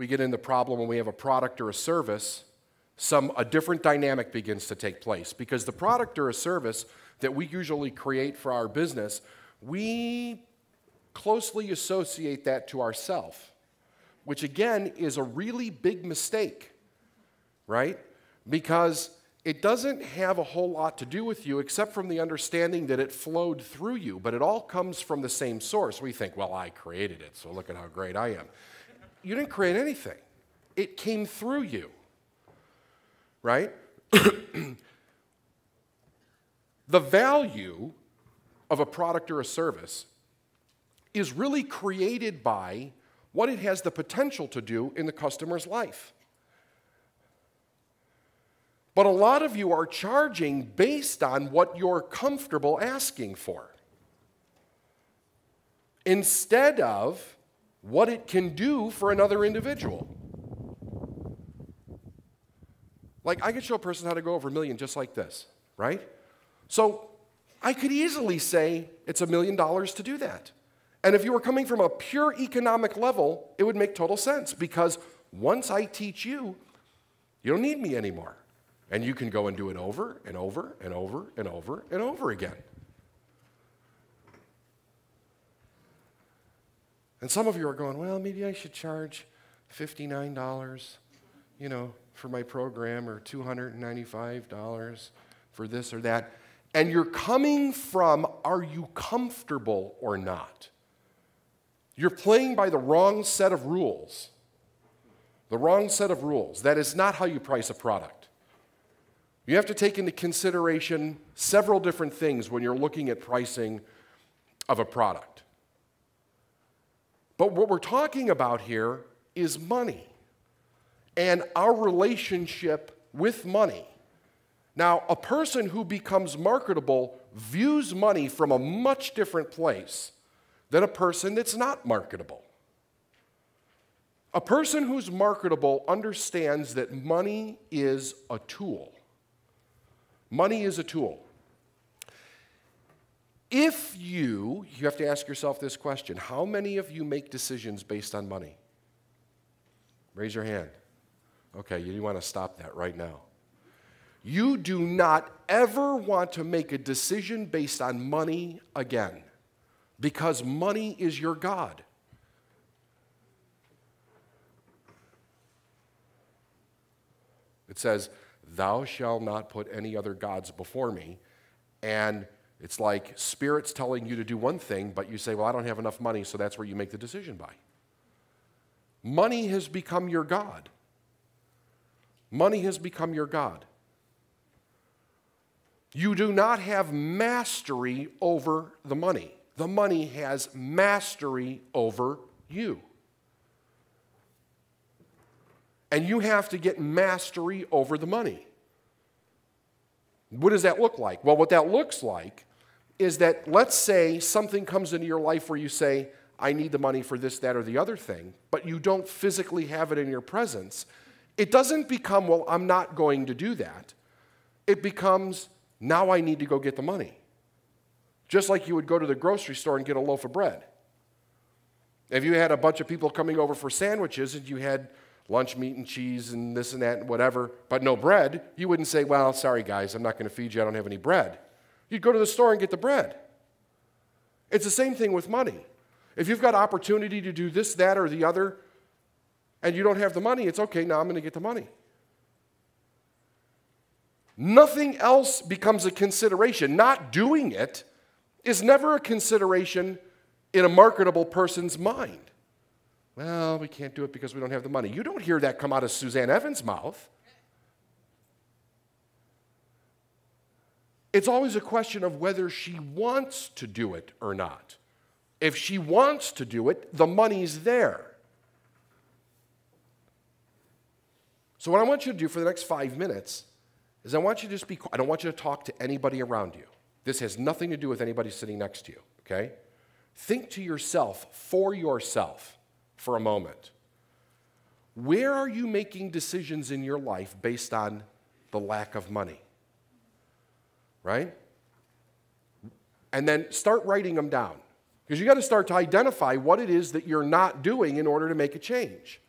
we get in the problem when we have a product or a service, a different dynamic begins to take place. Because the product or a service that we usually create for our business, we closely associate that to ourselves, which again is a really big mistake, right? Because it doesn't have a whole lot to do with you except from the understanding that it flowed through you, but it all comes from the same source. We think, well, I created it, so look at how great I am. You didn't create anything. It came through you, right? The value of a product or a service is really created by what it has the potential to do in the customer's life. But a lot of you are charging based on what you're comfortable asking for, instead of what it can do for another individual. Like, I could show a person how to go over $1 million just like this, right? So I could easily say it's $1 million to do that. And if you were coming from a pure economic level, it would make total sense, because once I teach you, you don't need me anymore. And you can go and do it over and over and over and over and over again. And some of you are going, well, maybe I should charge $59, for my program, or $295 for this or that. And you're coming from, are you comfortable or not? You're playing by the wrong set of rules. The wrong set of rules. That is not how you price a product. You have to take into consideration several different things when you're looking at pricing of a product. But what we're talking about here is money and our relationship with money. Now, a person who becomes marketable views money from a much different place than a person that's not marketable. A person who's marketable understands that money is a tool. Money is a tool. If you have to ask yourself this question: how many of you make decisions based on money? Raise your hand. Okay, you want to stop that right now. You do not ever want to make a decision based on money again, because money is your God. It says, thou shalt not put any other gods before me. And it's like Spirit's telling you to do one thing, but you say, well, I don't have enough money, so that's where you make the decision by. Money has become your God. Money has become your God. You do not have mastery over the money. The money has mastery over you. And you have to get mastery over the money. What does that look like? Well, what that looks like is that, let's say something comes into your life where you say, I need the money for this, that, or the other thing, but you don't physically have it in your presence. It doesn't become, well, I'm not going to do that. It becomes, now I need to go get the money. Just like you would go to the grocery store and get a loaf of bread. If you had a bunch of people coming over for sandwiches and you had lunch meat and cheese and this and that and whatever, but no bread, you wouldn't say, well, sorry guys, I'm not going to feed you, I don't have any bread. You'd go to the store and get the bread. It's the same thing with money. If you've got opportunity to do this, that, or the other, and you don't have the money, it's okay, now I'm going to get the money. Nothing else becomes a consideration. Not doing it is never a consideration in a marketable person's mind. Well, we can't do it because we don't have the money. You don't hear that come out of Suzanne Evans' mouth. It's always a question of whether she wants to do it or not. If she wants to do it, the money's there. So what I want you to do for the next 5 minutes is I want you to just be quiet. I don't want you to talk to anybody around you. This has nothing to do with anybody sitting next to you, okay? Think to yourself, for yourself, for a moment. Where are you making decisions in your life based on the lack of money? Right? And then start writing them down. Because you got to start to identify what it is that you're not doing in order to make a change.